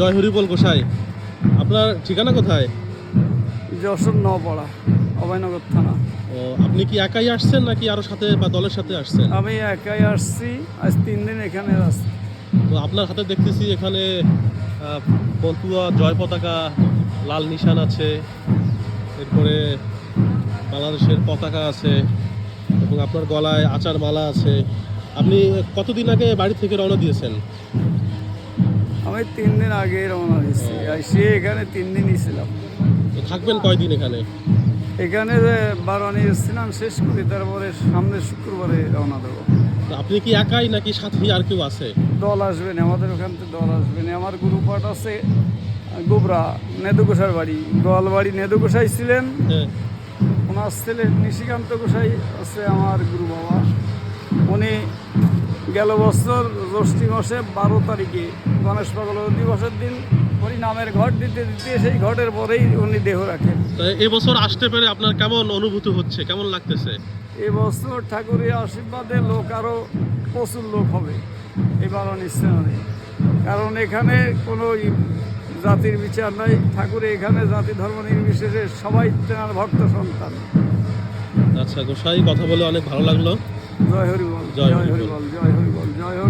জয় হরিবল গোসাই, আপনার ঠিকানা কোথায়? যশোর নপাড়া, অভয়নগর থানা। ও, আপনি কি একাই আসছেন নাকি আরো সাথে বা দলের সাথে আসছেন? আমি একাই আসছি, আজ 3 দিন এখানে আছি। তো আপনার হাতে দেখতেছি এখানে বন্তুয়া জয় পতাকা, লাল নিশান আছে, এরপরে বাংলাদেশের পতাকা আছে এবং আপনার গলায় আচার মালা আছে। আপনি কতদিন আগে বাড়ি থেকে রওনা দিয়েছেন? আমি 3 দিন আগে রওনা দিচ্ছি, সে এখানে 3 দিনই ছিলাম। তো থাকবেন কয়দিন এখানে? এখানে যে বারোয়ানি ছিলাম শেষ করি, তারপরে সামনের শুক্রবারে রওনা দেবো। তো আপনি কি একাই নাকি সাথে আর কেউ আছে? দল আসবেন, আমাদের ওখান থেকে দল আসবেন। আমার গ্রুপাট আছে গোবরা, নেদুগোসার বাড়ি, গোয়ালবাড়ি নেদুগোসাই ছিলেন, হ্যাঁ। ওনার ছেলে নিশিকান্ত গোসাই আছে আমার গুরু বাবা। উনি গেল বছর জ্যৈষ্ঠী মাসে 12 তারিখে গণেশ পাগল দিবসের দিন উনি নামের ঘট দিতে দিতে সেই ঘটের পরেই উনি দেহ রাখেন। তো এবছর আসতে পেরে আপনার কেমন অনুভূতি হচ্ছে, কেমন লাগতেছে? এবছর ঠাকুরের আশীর্বাদে লোক আরও প্রচুর লোক হবে এবার অনুষ্ঠানে, কারণ এখানে কোনো জাতির বিচার নাই। ঠাকুরে এখানে জাতি ধর্ম নির্বিশেষে সবাই তেনার ভক্ত সন্তান। আচ্ছা গোসাই, কথা বলে অনেক ভালো লাগলো। জয় হরিবল, জয় জয় হরিবল। হরিবল, জয় হরিবল, জয় হরি।